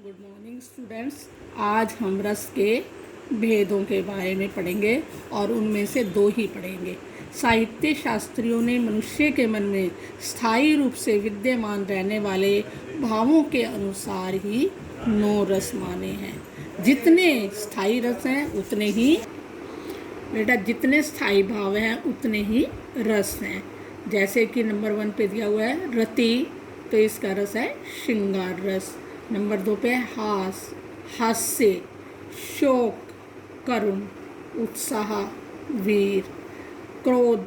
Good morning students. आज हम रस के भेदों के बारे में पढ़ेंगे और उनमें से दो ही पढ़ेंगे। साहित्य शास्त्रियों ने मनुष्य के मन में स्थायी रूप से विद्यमान रहने वाले भावों के अनुसार ही 9 रस माने हैं। जितने स्थायी रस हैं उतने ही जितने स्थायी भाव हैं उतने ही रस हैं। जैसे कि नंबर 1 पे दिया हुआ है रति, तो इसका रस है श्रृंगार रस। नंबर 2 पे हास्य, शोक करुण, उत्साह वीर, क्रोध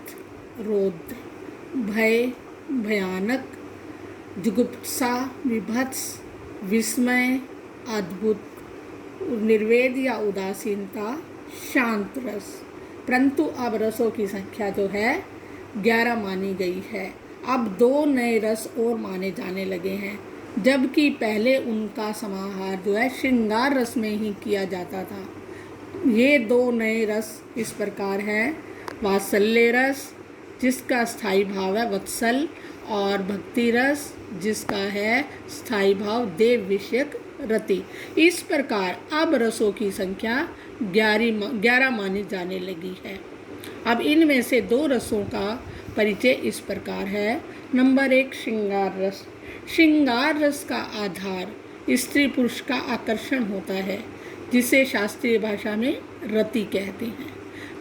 रौद्र, भय भयानक, जुगुप्सा विभत्स, विस्मय अद्भुत, निर्वेद या उदासीनता शांत रस। परंतु अब रसों की संख्या जो है 11 मानी गई है। अब 2 नए रस और माने जाने लगे हैं, जबकि पहले उनका समाहार जो है श्रृंगार रस में ही किया जाता था। ये 2 नए रस इस प्रकार हैं। वात्सल्य रस जिसका स्थायी भाव है वत्सल, और भक्ति रस जिसका है स्थायी भाव देव विषयक रति। इस प्रकार अब रसों की संख्या 11 मानी जाने लगी है। अब इनमें से 2 रसों का परिचय इस प्रकार है। नंबर 1 श्रृंगार रस। श्रृंगार रस का आधार स्त्री पुरुष का आकर्षण होता है, जिसे शास्त्रीय भाषा में रति कहते हैं।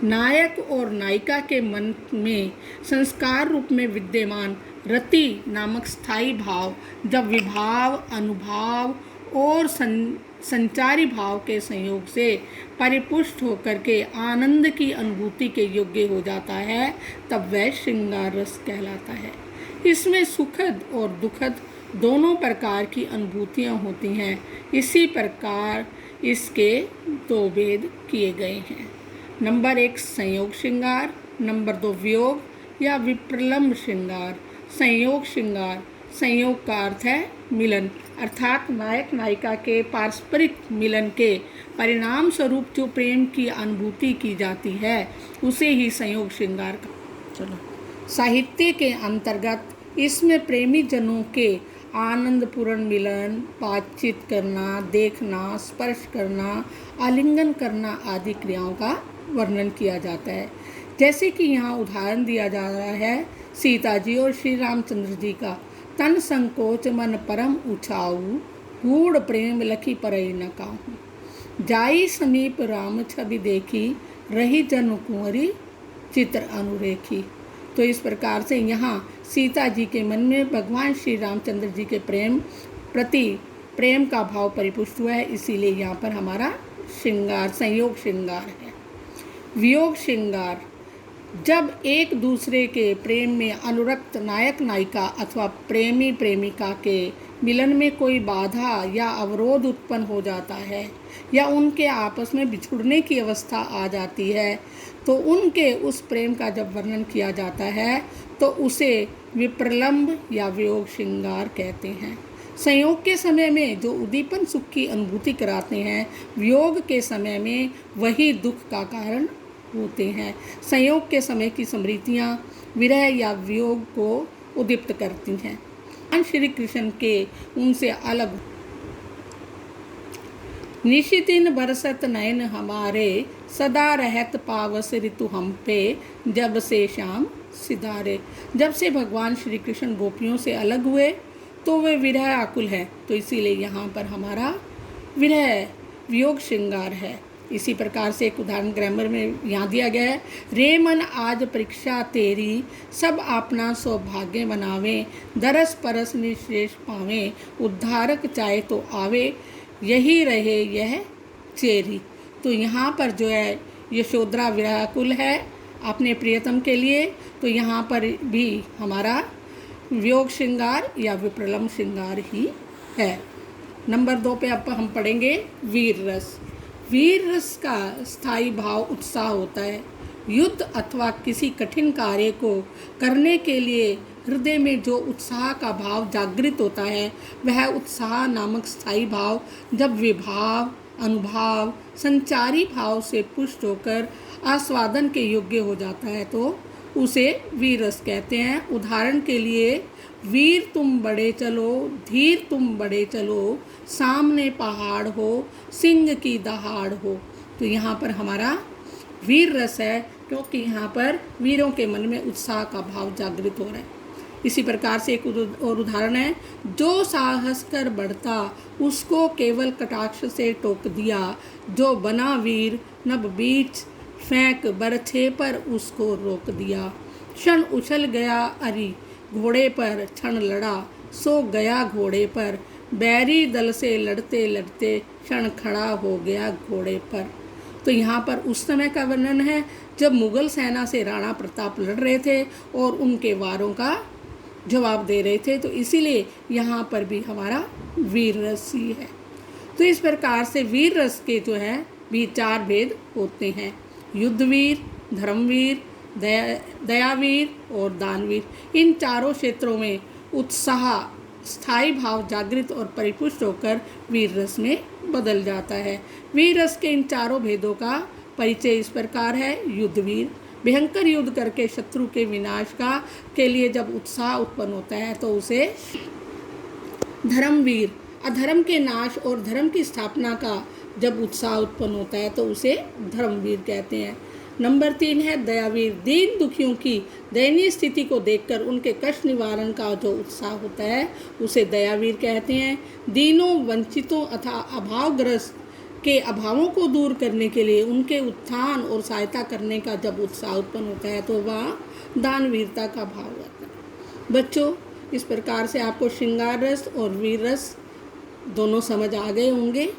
नायक और नायिका के मन में संस्कार रूप में विद्यमान रति नामक स्थायी भाव जब विभाव, अनुभाव और संचारी भाव के संयोग से परिपुष्ट होकर के आनंद की अनुभूति के योग्य हो जाता है, तब वह श्रृंगार रस कहलाता है। इसमें सुखद और दुखद दोनों प्रकार की अनुभूतियाँ होती हैं। इसी प्रकार इसके 2 भेद किए गए हैं। नंबर 1 संयोग श्रृंगार, नंबर 2 वियोग या विप्रलम्ब श्रृंगार। संयोग श्रृंगार, संयोग का अर्थ है मिलन, अर्थात नायक नायिका के पारस्परिक मिलन के परिणाम स्वरूप जो प्रेम की अनुभूति की जाती है उसे ही संयोग श्रृंगार का। साहित्य के अंतर्गत इसमें प्रेमी जनों के आनंदपूर्ण मिलन, बातचीत करना, देखना, स्पर्श करना, आलिंगन करना आदि क्रियाओं का वर्णन किया जाता है। जैसे कि यहाँ उदाहरण दिया जा रहा है सीता जी और श्री रामचंद्र जी का। तन संकोच मन परम उछाऊ, गूढ़ प्रेम लखी परई न काहू, जाई समीप राम छवि देखी, रही जन कुंवरी चित्र अनुरेखी। तो इस प्रकार से यहाँ सीता जी के मन में भगवान श्री रामचंद्र जी के प्रेम का भाव परिपुष्ट हुआ है, इसीलिए यहाँ पर हमारा श्रृंगार संयोग श्रृंगार है। वियोग श्रृंगार, जब एक दूसरे के प्रेम में अनुरक्त नायक नायिका अथवा प्रेमी प्रेमिका के मिलन में कोई बाधा या अवरोध उत्पन्न हो जाता है या उनके आपस में बिछुड़ने की अवस्था आ जाती है, तो उनके उस प्रेम का जब वर्णन किया जाता है तो उसे विप्रलम्ब या वियोग श्रृंगार कहते हैं। संयोग के समय में जो उद्दीपन सुख की अनुभूति कराते हैं, वियोग के समय में वही दुख का कारण होते हैं। संयोग के समय की स्मृतियाँ विरह या वियोग को उद्दीप्त करती हैं। श्री कृष्ण के उनसे अलग निशिदिन बरसत नयन हमारे, सदा रहत पावस ऋतु हम पे, जब से शाम सिधारे। जब से भगवान श्री कृष्ण गोपियों से अलग हुए तो वे विरह आकुल है, तो इसीलिए यहाँ पर हमारा विरह वियोग श्रृंगार है। इसी प्रकार से एक उदाहरण ग्रामर में यहाँ दिया गया है। रे मन आज परीक्षा तेरी, सब अपना सौभाग्य बनावे, दरस परस निशेष पावे, उद्धारक चाहे तो आवे, यही रहे यह चेरी। तो यहाँ पर जो है यशोधरा विरहाकुल है अपने प्रियतम के लिए, तो यहाँ पर भी हमारा वियोग श्रृंगार या विप्रलम्ब श्रृंगार ही है। नंबर 2 पे अब हम पढ़ेंगे वीर रस। वीर रस का स्थायी भाव उत्साह होता है। युद्ध अथवा किसी कठिन कार्य को करने के लिए हृदय में जो उत्साह का भाव जागृत होता है, वह उत्साह नामक स्थायी भाव जब विभाव, अनुभाव, संचारी भाव से पुष्ट होकर आस्वादन के योग्य हो जाता है तो उसे वीर रस कहते हैं। उदाहरण के लिए वीर तुम बड़े चलो, धीर तुम बड़े चलो, सामने पहाड़ हो, सिंह की दहाड़ हो। तो यहाँ पर हमारा वीर रस है, क्योंकि यहाँ पर वीरों के मन में उत्साह का भाव जागृत हो रहा है। इसी प्रकार से एक और उदाहरण है, जो साहस कर बढ़ता उसको केवल कटाक्ष से टोक दिया, जो बना वीर नभ बीच फेंक बरछे पर उसको रोक दिया। क्षण उछल गया अरि घोड़े पर, क्षण लड़ा सो गया घोड़े पर, बैरी दल से लड़ते लड़ते क्षण खड़ा हो गया घोड़े पर। तो यहाँ पर उस समय का वर्णन है जब मुगल सेना से राणा प्रताप लड़ रहे थे और उनके वारों का जवाब दे रहे थे। तो इसीलिए यहाँ पर भी हमारा वीर रस ही है। तो इस प्रकार से वीर रस के जो है भी 4 भेद होते हैं, युद्धवीर, धर्मवीर, दयावीर और दानवीर। इन चारों क्षेत्रों में उत्साह, स्थायी भाव जागृत और परिपुष्ट होकर वीर रस में बदल जाता है। वीर रस के इन चारों भेदों का परिचय इस प्रकार है। युद्धवीर भयंकर युद्ध करके शत्रु के विनाश के लिए जब उत्साह उत्पन्न होता है तो उसे धर्मवीर, अधर्म के नाश और धर्म की स्थापना का जब उत्साह उत्पन्न होता है तो उसे धर्मवीर कहते हैं। नंबर 3 है दयावीर। दीन दुखियों की दयनीय स्थिति को देखकर उनके कष्ट निवारण का जो उत्साह होता है उसे दयावीर कहते हैं। दीनों, वंचितों तथा अभावग्रस्त के अभावों को दूर करने के लिए उनके उत्थान और सहायता करने का जब उत्साह उत्पन्न होता है तो वह दानवीरता का भाव होता है। बच्चों, इस प्रकार से आपको श्रृंगार रस और वीर रस दोनों समझ आ गए होंगे।